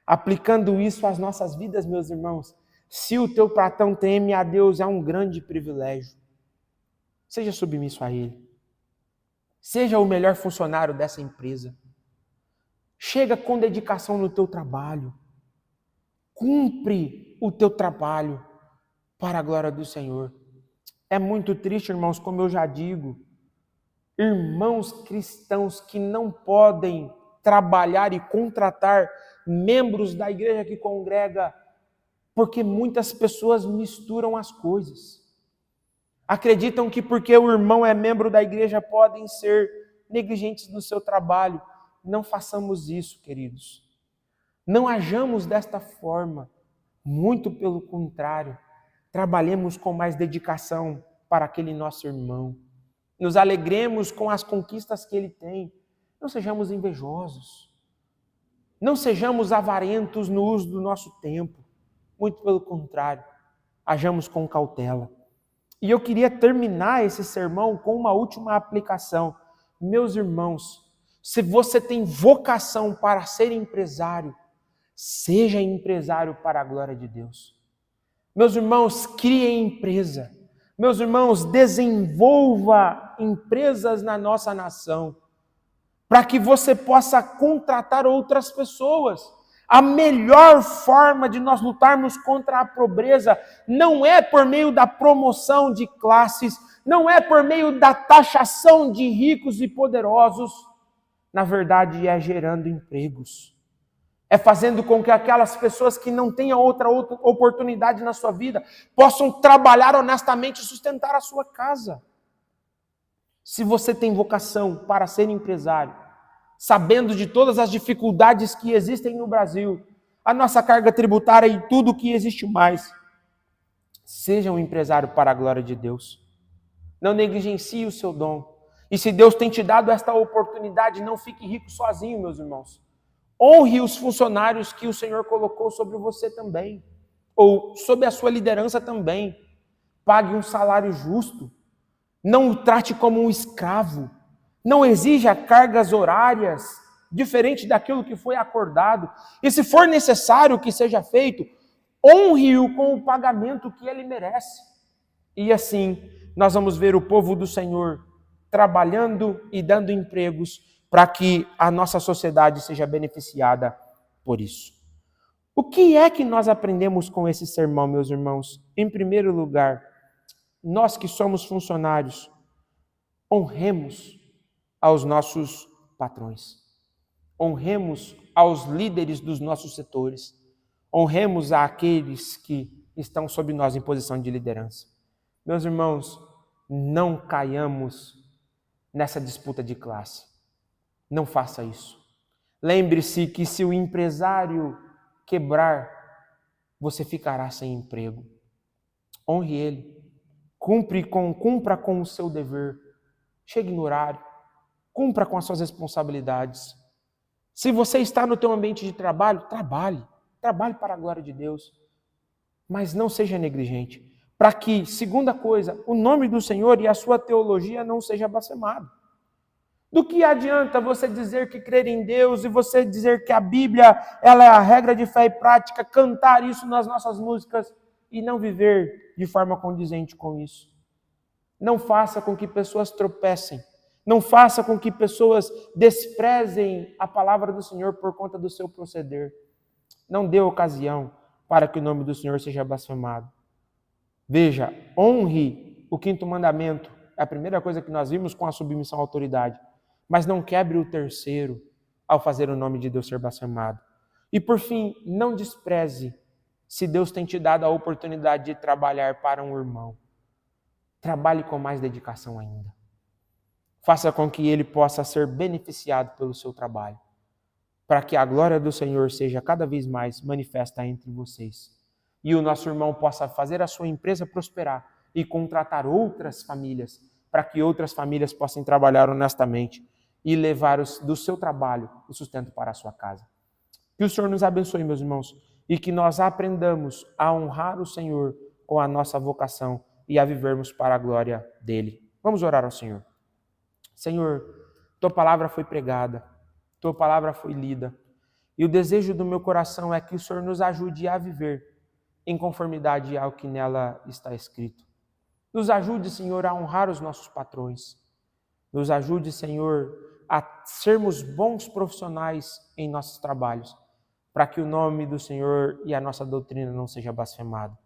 Aplicando isso às nossas vidas, meus irmãos, se o teu patrão teme a Deus, é um grande privilégio. Seja submisso a Ele. Seja o melhor funcionário dessa empresa. Chega com dedicação no teu trabalho. Cumpre o teu trabalho para a glória do Senhor. É muito triste, irmãos, como eu já digo, irmãos cristãos que não podem trabalhar e contratar membros da igreja que congrega, porque muitas pessoas misturam as coisas. Acreditam que porque o irmão é membro da igreja podem ser negligentes no seu trabalho. Não façamos isso, queridos. Não hajamos desta forma, muito pelo contrário, trabalhemos com mais dedicação para aquele nosso irmão, nos alegremos com as conquistas que ele tem, não sejamos invejosos, não sejamos avarentos no uso do nosso tempo, muito pelo contrário, hajamos com cautela. E eu queria terminar esse sermão com uma última aplicação. Meus irmãos, se você tem vocação para ser empresário, seja empresário para a glória de Deus. Meus irmãos, criem empresa. Meus irmãos, desenvolva empresas na nossa nação, para que você possa contratar outras pessoas. A melhor forma de nós lutarmos contra a pobreza não é por meio da promoção de classes, não é por meio da taxação de ricos e poderosos. Na verdade, é gerando empregos. É fazendo com que aquelas pessoas que não tenham outra oportunidade na sua vida possam trabalhar honestamente e sustentar a sua casa. Se você tem vocação para ser empresário, sabendo de todas as dificuldades que existem no Brasil, a nossa carga tributária e tudo o que existe mais, seja um empresário para a glória de Deus. Não negligencie o seu dom. E se Deus tem te dado esta oportunidade, não fique rico sozinho, meus irmãos. Honre os funcionários que o Senhor colocou sobre você também, ou sob a sua liderança também. Pague um salário justo. Não o trate como um escravo. Não exija cargas horárias diferente daquilo que foi acordado. E se for necessário que seja feito, honre-o com o pagamento que ele merece. E assim, nós vamos ver o povo do Senhor trabalhando e dando empregos para que a nossa sociedade seja beneficiada por isso. O que é que nós aprendemos com esse sermão, meus irmãos? Em primeiro lugar, nós que somos funcionários, honremos aos nossos patrões. Honremos aos líderes dos nossos setores. Honremos àqueles que estão sob nós em posição de liderança. Meus irmãos, não caiamos nessa disputa de classe. Não faça isso. Lembre-se que se o empresário quebrar, você ficará sem emprego. Honre ele. Cumpra com o seu dever. Chegue no horário. Cumpra com as suas responsabilidades. Se você está no teu ambiente de trabalho, trabalhe. Trabalhe para a glória de Deus. Mas não seja negligente. Para que, segunda coisa, o nome do Senhor e a sua teologia não seja blasfemado. Do que adianta você dizer que crer em Deus e você dizer que a Bíblia ela é a regra de fé e prática, cantar isso nas nossas músicas e não viver de forma condizente com isso? Não faça com que pessoas tropecem. Não faça com que pessoas desprezem a palavra do Senhor por conta do seu proceder. Não dê ocasião para que o nome do Senhor seja blasfemado. Veja, honre o quinto mandamento. É a primeira coisa que nós vimos com a submissão à autoridade. Mas não quebre o terceiro ao fazer o nome de Deus ser blasfemado. E por fim, não despreze se Deus tem te dado a oportunidade de trabalhar para um irmão. Trabalhe com mais dedicação ainda. Faça com que ele possa ser beneficiado pelo seu trabalho, para que a glória do Senhor seja cada vez mais manifesta entre vocês. E o nosso irmão possa fazer a sua empresa prosperar e contratar outras famílias, para que outras famílias possam trabalhar honestamente e levar do seu trabalho o sustento para a sua casa. Que o Senhor nos abençoe, meus irmãos, e que nós aprendamos a honrar o Senhor com a nossa vocação e a vivermos para a glória dele. Vamos orar ao Senhor. Senhor, tua palavra foi pregada, tua palavra foi lida, e o desejo do meu coração é que o Senhor nos ajude a viver em conformidade ao que nela está escrito. Nos ajude, Senhor, a honrar os nossos patrões. Nos ajude, Senhor, a sermos bons profissionais em nossos trabalhos, para que o nome do Senhor e a nossa doutrina não seja blasfemado.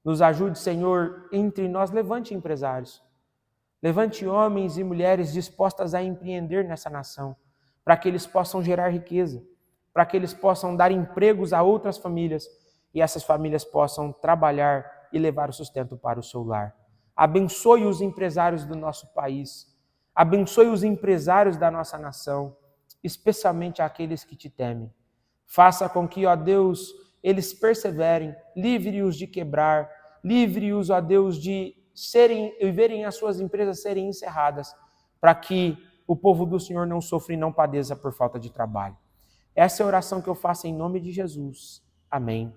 Nos ajude, Senhor, entre nós, levante empresários. Levante homens e mulheres dispostas a empreender nessa nação, para que eles possam gerar riqueza, para que eles possam dar empregos a outras famílias e essas famílias possam trabalhar e levar o sustento para o seu lar. Abençoe os empresários do nosso país, abençoe os empresários da nossa nação, especialmente aqueles que te temem. Faça com que, ó Deus, eles perseverem, livre-os de quebrar, livre-os, ó Deus, de verem as suas empresas serem encerradas, para que o povo do Senhor não sofra e não padeça por falta de trabalho. Essa é a oração que eu faço em nome de Jesus. Amém.